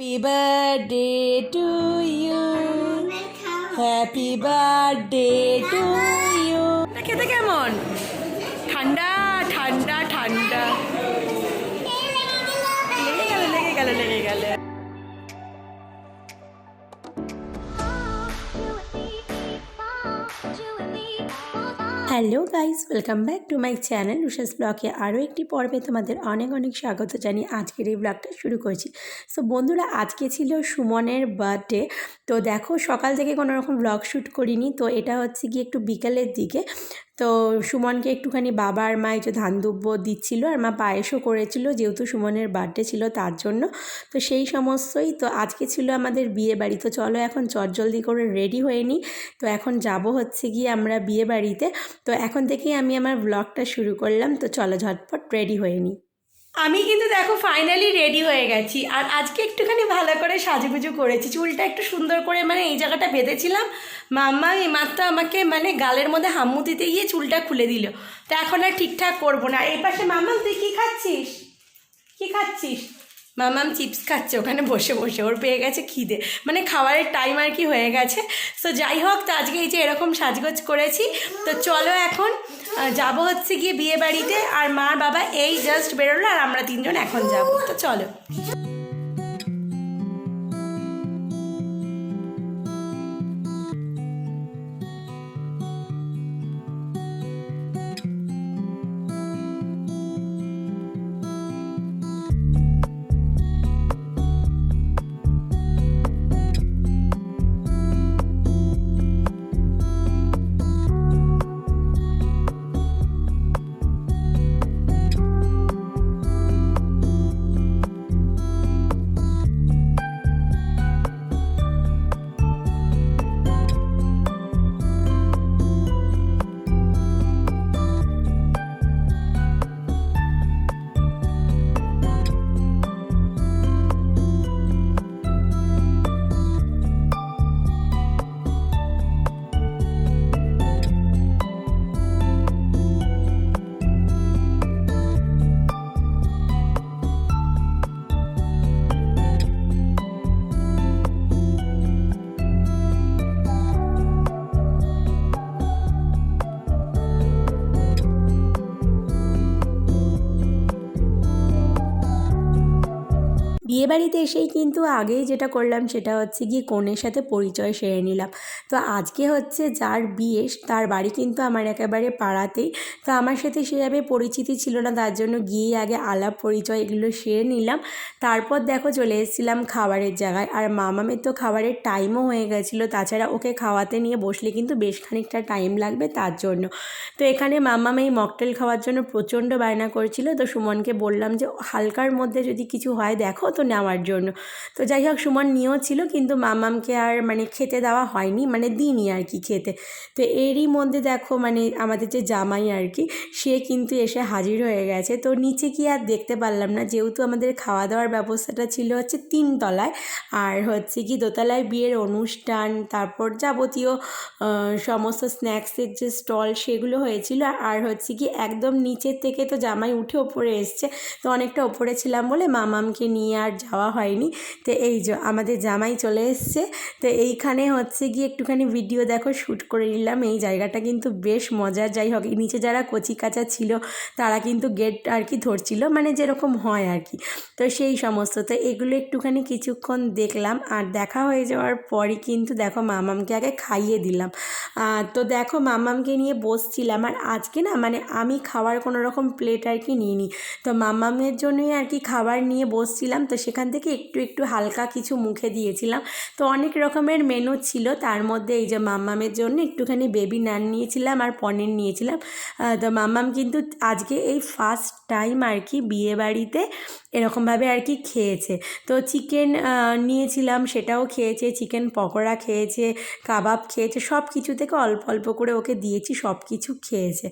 Happy birthday to you. Happy birthday to you. খেতে কেমন? ঠান্ডা ঠান্ডা ঠান্ডা। লেগে গেল। Hello guys, welcome back to my channel Rusha's ব্লগে। আরও একটি পর্বে তোমাদের অনেক অনেক স্বাগত জানিয়ে আজকের এই ব্লগটা শুরু করছি। সো বন্ধুরা, আজকে ছিল সুমনের বার্থডে। তো দেখো, সকাল থেকে কোনো রকম ব্লগ শ্যুট করিনি। তো এটা হচ্ছে গিয়ে একটু বিকালের দিকে। তো সুমনকে একটুখানি বাবা আর মা একটু ধান দুব্য দিচ্ছিলো, আর মা পায়েসও করেছিল যেহেতু সুমনের বার্থডে ছিল তার জন্য। তো সেই সমস্তই। তো আজকে ছিল আমাদের বিয়ে বাড়ি। তো চলো এখন চটজলদি করে রেডি হয়ে নিই। তো এখন যাব হচ্ছে গিয়ে আমরা বিয়ে বাড়িতে। তো এখন থেকেই আমি আমার ব্লগটা শুরু করলাম। তো চলো ঝটপট রেডি হয়ে নিই। আমি কিন্তু দেখো ফাইনালি রেডি হয়ে গেছি। আর আজকে একটুখানি ভালো করে সাজুগুজু করেছি, চুলটা একটু সুন্দর করে এই জায়গাটা বেঁধেছিলাম। মাম্মা এইমাত্র আমাকে গালের মধ্যে হাম্মু দিতে গিয়ে চুলটা খুলে দিল। তো এখন আর ঠিকঠাক করবো না। এই পাশে মাম্মা, তুই কী খাচ্ছিস? মামাম চিপস খাচ্ছে ওখানে বসে বসে, ওর পেয়ে গেছে খিদে, খাবারের টাইম আর কি হয়ে গেছে। তো যাই হোক, তো আজকে এই যে এরকম সাজগোজ করেছি। তো চলো এখন যাব হচ্ছে গিয়ে বিয়ে বাড়িতে। আর মা বাবা এই জাস্ট বেরোলো, আর আমরা তিনজন এখন যাব। তো চলো। বিয়েবাড়িতে এসেই কিন্তু আগেই যেটা করলাম সেটা হচ্ছে গিয়ে কনের সাথে পরিচয় সেরে নিলাম। তো আজকে হচ্ছে যার বিয়ে তার বাড়ি কিন্তু আমার একেবারে পাড়াতেই। তো আমার সাথে সেভাবে পরিচিতি ছিল না, তার জন্য গিয়ে আগে আলাপ পরিচয় এগুলো সেরে নিলাম। তারপর দেখো চলে এসেছিলাম খাবারের জায়গায়। আর মামামের তো খাবারের টাইমও হয়ে গেছিলো, তাছাড়া ওকে খাওয়াতে নিয়ে বসলে কিন্তু বেশ খানিকটা টাইম লাগবে তার জন্য। তো এখানে মামাম এই মকটেল খাওয়ার জন্য প্রচণ্ড বায়না করছিল। তো সুমনকে বললাম যে হালকার মধ্যে যদি কিছু হয় দেখো তো নেওয়ার জন্য। তো যাই হোক, সুমন নিয়েও ছিল, কিন্তু মামামকে আর খেতে দেওয়া হয়নি, দিইনি আর কি খেতে। তো এরই মধ্যে দেখো আমাদের যে জামাই আর কি, সে কিন্তু এসে হাজির হয়ে গেছে। তো নিচে কি আর দেখতে পারলাম না, যেহেতু আমাদের খাওয়া দাওয়ার ব্যবস্থাটা ছিল হচ্ছে 3 তলায়। আর হচ্ছে কি দোতলায় বিয়ের অনুষ্ঠান, তারপর যাবতীয় সমস্ত স্ন্যাক্সের যে স্টল সেগুলো হয়েছিল। আর হচ্ছে কি একদম নিচের থেকে তো জামাই উঠে ওপরে এসছে। তো অনেকটা ওপরে ছিলাম বলে মামামকে নিয়ে আর যাওয়া হয়নি। তো এই যে আমাদের জামাই চলে এসছে। তো এইখানে হচ্ছে গিয়ে একটুখানি ভিডিও দেখো শ্যুট করে নিলাম। এই জায়গাটা কিন্তু বেশ মজার। যাই হোক, নিচে যারা কচি কাঁচা ছিল তারা কিন্তু গেট আর কি ধরছিল, যেরকম হয় আর কি। তো সেই সমস্ত, তো এগুলো একটুখানি কিছুক্ষণ দেখলাম। আর দেখা হয়ে যাওয়ার পরই কিন্তু দেখো মামামকে আগে খাইয়ে দিলাম। তো দেখো মামামকে নিয়ে বসছিলাম। আর আজকে না আমি খাওয়ার কোনো রকম প্লেট আর কি নিইনি। তো মামামের জন্যই আর কি খাবার নিয়ে বসছিলাম। তো সেখান থেকে একটু একটু হালকা কিছু মুখে দিয়েছিলাম। তো অনেক রকমের মেনু ছিল, তার মধ্যে এই যে মামামের জন্য একটুখানি বেবি নান নিয়েছিলাম আর পনির নিয়েছিলাম। তো মামাম কিন্তু আজকে এই ফার্স্ট টাইম আর কি বিয়েবাড়িতে এরকমভাবে আর কি খেয়েছে। তো চিকেন নিয়েছিলাম, সেটাও খেয়েছে, চিকেন পকোড়া খেয়েছে, কাবাব খেয়েছে, সব কিছু থেকে অল্প অল্প করে ওকে দিয়েছি, সব কিছু খেয়েছে।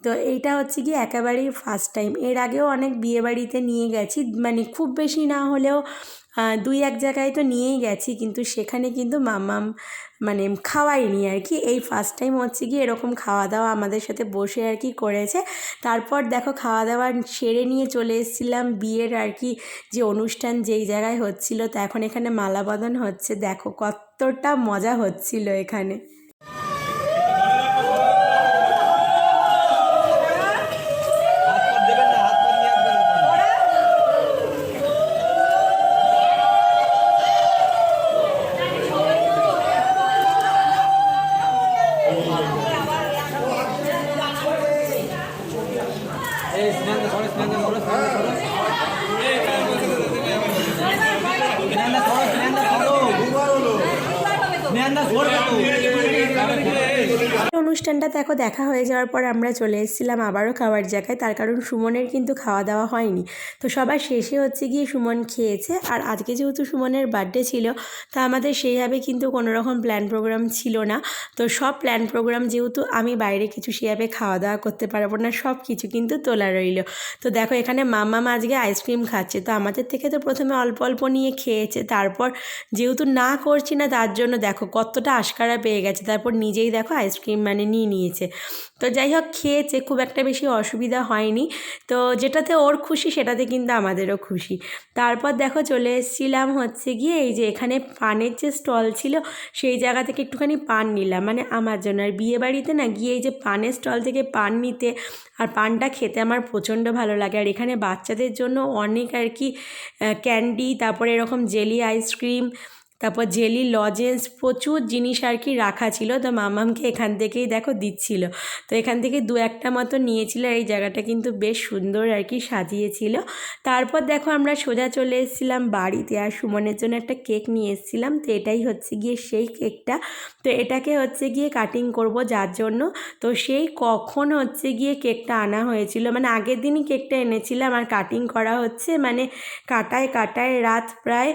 তো এইটা হচ্ছে গিয়ে একেবারেই ফার্স্ট টাইম। এর আগেও অনেক বিয়েবাড়িতে নিয়ে গেছি, খুব বেশি না হলেও দুই এক জায়গায় তো নিয়েই গেছি, কিন্তু সেখানে কিন্তু মাম্মাম মানে খাওয়াইনি আর কি। এই ফার্স্ট টাইম হচ্ছে কি এরকম খাওয়া দাওয়া আমাদের সাথে বসে আর কি করেছে। তারপর দেখো খাওয়া দাওয়া সেরে নিয়ে চলে এসেছিলাম বিয়ের আর কি যে অনুষ্ঠান যেই জায়গায় হচ্ছিল। তো এখন এখানে মালা বদল হচ্ছে, দেখো কতটা মজা হচ্ছিল এখানে। অনুষ্ঠানটা দেখো দেখা হয়ে যাওয়ার পর আমরা চলে এসেছিলাম আবারও খাওয়ার জায়গায়, তার কারণ সুমনের কিন্তু খাওয়া দাওয়া হয়নি। তো সবার শেষে হচ্ছে গিয়ে সুমন খেয়েছে। আর আজকে যেহেতু সুমনের বার্থডে ছিল, তা আমাদের সেইভাবে কিন্তু কোনো রকম প্ল্যান প্রোগ্রাম ছিল না। তো সব প্ল্যান প্রোগ্রাম যেহেতু আমি বাইরে কিছু সেভাবে খাওয়া দাওয়া করতে পারবো না, সব কিছু কিন্তু তোলা রইল। তো দেখো এখানে মাম্মাম আজকে আইসক্রিম খাচ্ছে। তো আমাদের থেকে তো প্রথমে অল্প অল্প নিয়ে খেয়েছে, তারপর যেহেতু না করছি না তার জন্য দেখো কতটা আশকারা পেয়ে গেছে, তারপর নিজেই দেখো আইসক্রিম মানে নিয়ে নিয়েছে। তো যাই হোক খেয়েছে, খুব একটা বেশি অসুবিধা হয়নি। তো যেটাতে ওর খুশি সেটাতে কিন্তু আমাদেরও খুশি। তারপর দেখো চলে এসেছিলাম হচ্ছে গিয়ে এই যে এখানে পানের যে স্টল ছিল সেই জায়গা থেকে একটুখানি পান নিলাম, মানে আমার জন্য। আর বিয়েবাড়িতে না গিয়ে এই যে পানের স্টল থেকে পান নিতে আর পানটা খেতে আমার প্রচণ্ড ভালো লাগে। আর এখানে বাচ্চাদের জন্য অনেক আর কি ক্যান্ডি, তারপরে এরকম জেলি আইসক্রিম, তারপর জেলি লজেন্স, প্রচুর জিনিস আর কি রাখা ছিল। তো মামামকে এখান থেকেই দেখো দিচ্ছিল। তো এখান থেকে দু একটা মতো নিয়েছিল। এই জায়গাটা কিন্তু বেশ সুন্দর আর কি সাজিয়েছিল। তারপর দেখো আমরা সোজা চলে এসেছিলাম বাড়িতে, আর সুমনের জন্য একটা কেক নিয়ে এসেছিলাম। তো এটাই হচ্ছে গিয়ে সেই কেকটা। তো এটাকে হচ্ছে গিয়ে কাটিং করব যার জন্য। তো সেই কখন হচ্ছে গিয়ে কেকটা আনা হয়েছিল, মানে আগের দিনই কেকটা এনেছিলাম আর কাটিং করা হচ্ছে, মানে কাটায় কাটায় রাত প্রায়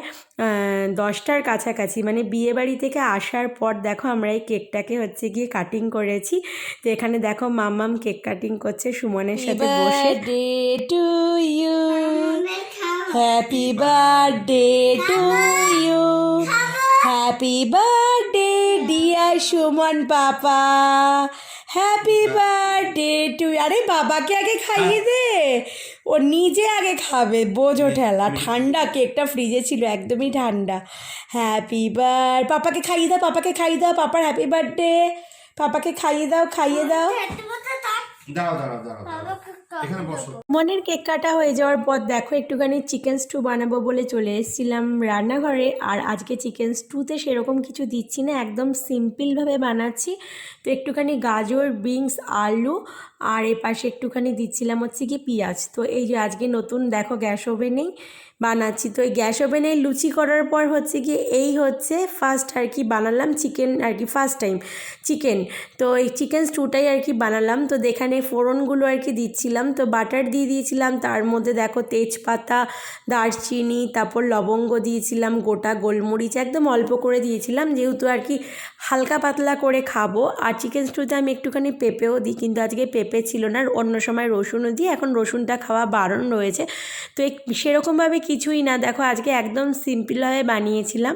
10টার কাছাকাছি, মানে বিয়েবাড়ি থেকে আসার পর দেখো আমরা এই কেকটাকে হচ্ছে গিয়ে কাটিং করেছি। তো এখানে দেখো মাম্মাম কেক কাটিং করছে সুমনের সাথে বসে। Day to you, happy birthday to you, happy birthday dear Suman papa, happy birthday to. আরে বাবাকে আগে খাইয়ে দে, ও নিজে আগে খাবে, বোঝো ঠেলা। ঠান্ডা কেকটা ফ্রিজে ছিল, একদমই ঠান্ডা। হ্যাপি বার্থ, পাপাকে খাইয়ে দাও, পাপাকে খাইয়ে দাও, পাপার হ্যাপি বার্থডে, পাপাকে খাইয়ে দাও, খাইয়ে দাও। মনের কেক কাটা হয়ে যাওয়ার পর দেখো একটুখানি চিকেন স্টু বানাবো বলে চলে এসেছিলাম রান্নাঘরে। আর আজকে চিকেন স্টুতে সেরকম কিছু দিচ্ছি না, একদম সিম্পলভাবে বানাচ্ছি। তো একটুখানি গাজর, বিনস, আলু, আর এপাশে একটুখানি দিচ্ছিলাম হচ্ছে কি পেঁয়াজ। তো এই যে আজকে নতুন দেখো গ্যাস ওভেনেই বানাচ্ছি। তো এই গ্যাস ওভেনে লুচি করার পর হচ্ছে কি এই হচ্ছে ফার্স্ট আর কি বানালাম চিকেন আর কি, ফার্স্ট টাইম চিকেন। তো এই চিকেন স্টুটাই আর কি বানালাম। তো এখানে ফোড়নগুলো আর কি দিচ্ছিলাম। তো বাটার দিয়ে দিয়েছিলাম, তার মধ্যে দেখো তেজপাতা, দারচিনি, তারপর লবঙ্গ দিয়েছিলাম, গোটা গোলমরিচ একদম অল্প করে দিয়েছিলাম, যেহেতু আর কি হালকা পাতলা করে খাবো। আর চিকেন স্টুতে আমি একটুখানি পেঁপেও দিই, কিন্তু আজকে পেঁপে ছিল না, অন্য সময় রসুনও দিই, এখন রসুনটা খাওয়া বারণ রয়েছে। তো সেরকমভাবে কিছুই না, দেখো আজকে একদম সিম্পলভাবে বানিয়েছিলাম।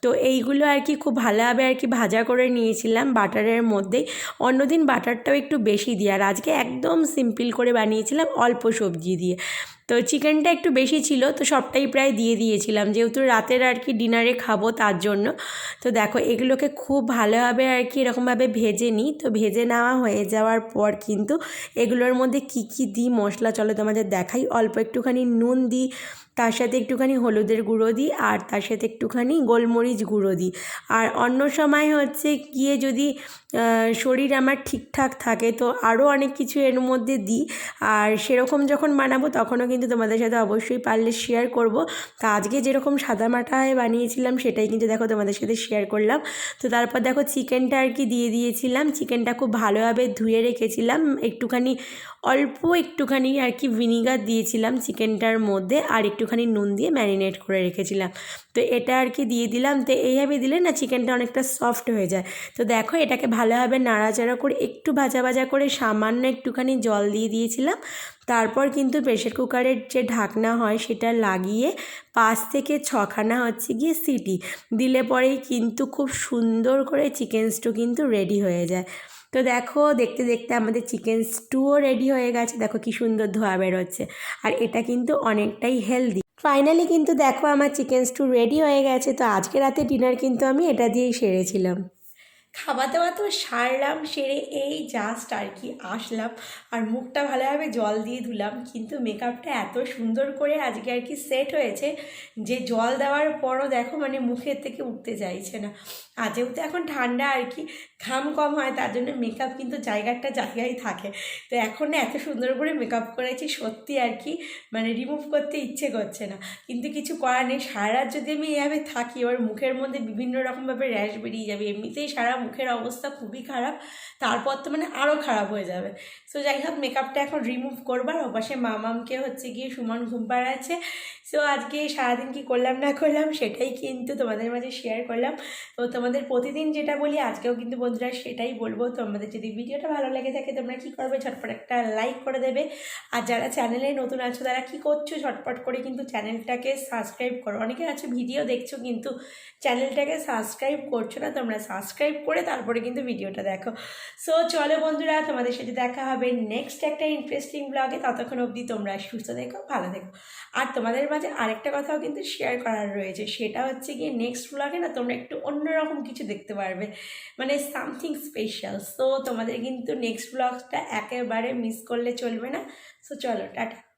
তো এইগুলো আর কি খুব ভালোভাবে আর কি ভাজা করে নিয়েছিলাম বাটারের মধ্যেই। অন্যদিন বাটারটাও একটু বেশি দিই, আর আজকে একদম সিম্পল করে বানিয়েছিলাম অল্প সবজি দিয়ে। তো চিকেনটা একটু বেশি ছিল, তো সবটাই প্রায় দিয়ে দিয়েছিলাম, যেহেতু রাতের আর কি ডিনারে খাবো তার জন্য। তো দেখো এগুলোকে খুব ভালোভাবে আর কি এরকমভাবে ভেজে নিই। তো ভেজে নেওয়া হয়ে যাওয়ার পর কিন্তু এগুলোর মধ্যে কি কি দিই মশলা চলো তোমাদের দেখাই। অল্প একটুখানি নুন দিই, তার সাথে একটুখানি হলুদের গুঁড়ো দিই, আর তার সাথে একটুখানি গোলমরিচ গুঁড়ো দিই। আর অন্য সময় হচ্ছে গিয়ে যদি শরীর আমার ঠিকঠাক থাকে তো আরও অনেক কিছু এর মধ্যে দিই। আর সেরকম যখন বানাবো তখনও কিন্তু তোমাদের সাথে অবশ্যই পারলে শেয়ার করব। তা আজকে যেরকম সাদামাটায় বানিয়েছিলাম সেটাই কিন্তু দেখো তোমাদের সাথে শেয়ার করলাম। তো তারপর দেখো চিকেনটা আর কি দিয়ে দিয়েছিলাম। চিকেনটা খুব ভালোভাবে ধুয়ে অল্প একটুখানি আর কি ভিনিগার দিয়েছিলাম চিকেনটার মধ্যে, আর একটু একটুখানি নুন দিয়ে ম্যারিনেট করে রেখেছিলাম। তো এটা আর কি দিয়ে দিলাম। তো এইভাবে দিলে না চিকেনটা অনেকটা সফট হয়ে যায়। তো দেখো এটাকে ভালোভাবে নাড়াচাড়া করে একটু ভাজা ভাজা করে সামান্য একটুখানি জল দিয়ে দিয়েছিলাম। তারপর কিন্তু প্রেশার কুকারের যে ঢাকনা হয় সেটা লাগিয়ে 5 থেকে 6খানা হচ্ছে গিয়ে সিটি দিলে পরেই কিন্তু খুব সুন্দর করে চিকেন স্টু কিন্তু রেডি হয়ে যায়। তো দেখো দেখতে দেখতে আমাদের চিকেন স্টুও রেডি হয়ে গেছে। দেখো কি সুন্দর ধোয়া বেরোচ্ছে, আর এটা কিন্তু অনেকটাই হেলদি। ফাইনালি কিন্তু দেখো আমার চিকেন স্টু রেডি হয়ে গেছে। তো আজকে রাতে ডিনার কিন্তু আমি এটা দিয়েই সেরেছিলাম। খাওয়া দাওয়া তো সারলাম, সেরে এই জাস্ট আর কি আসলাম, আর মুখটা ভালোভাবে জল দিয়ে ধুলাম। কিন্তু মেকআপটা এত সুন্দর করে আজকে আর কি সেট হয়েছে যে জল দেওয়ার পরও দেখো মানে মুখের থেকে উঠতে চাইছে না। আর যেহেতু এখন ঠান্ডা আর কি ঘাম কম হয়, তার জন্য মেকআপ কিন্তু জায়গায় থাকে। তো এখন না এত সুন্দর করে মেকআপ করেছি সত্যি আর কি মানে রিমুভ করতে ইচ্ছে করছে না, কিন্তু কিছু করার নেই। সারা রাত যদি আমি এভাবে থাকি এবার মুখের মধ্যে বিভিন্ন রকমভাবে র্যাশ বেরিয়ে যাবে। এমনিতেই সারা মুখের অবস্থা খুবই খারাপ, তারপর তো মানে আরও খারাপ হয়ে যাবে। সো যাই হোক মেকআপটা এখন রিমুভ করবার। ওপাশে মামামকে হচ্ছে গিয়ে সুমন ঘুম পাড়াচ্ছে। সো আজকে সারাদিন কি করলাম না করলাম সেটাই কিন্তু তোমাদের মাঝে শেয়ার করলাম। তো তোমাদের প্রতিদিন যেটা বলি আজকেও কিন্তু বন্ধুরা সেটাই বলবো। তোমাদের যদি ভিডিওটা ভালো লেগে থাকে তোমরা কী করবে, ঝটপট একটা লাইক করে দেবে। আর যারা চ্যানেলে নতুন আছো তারা কী করছো, ঝটপট করে কিন্তু চ্যানেলটাকে সাবস্ক্রাইব করো। অনেকে আছে ভিডিও দেখছো কিন্তু চ্যানেলটাকে সাবস্ক্রাইব করছো না, তোমরা সাবস্ক্রাইব করে তারপরে কিন্তু ভিডিওটা দেখো। সো চলো বন্ধুরা, তোমাদের সাথে দেখা হবে নেক্সট একটা ইন্টারেস্টিং ব্লগে। ততক্ষণ অবধি তোমরা সুস্থ থেকো, ভালো থেকো। আর তোমাদের মাঝে আরেকটা কথাও কিন্তু শেয়ার করার রয়েছে, সেটা হচ্ছে গিয়ে নেক্সট ব্লগে না তোমরা একটু অন্যরকম কিছু দেখতে পারবে, মানে সামথিং স্পেশাল। সো তোমাদের কিন্তু নেক্সট ব্লগটা একেবারে মিস করলে চলবে না। সো চলো টাটা।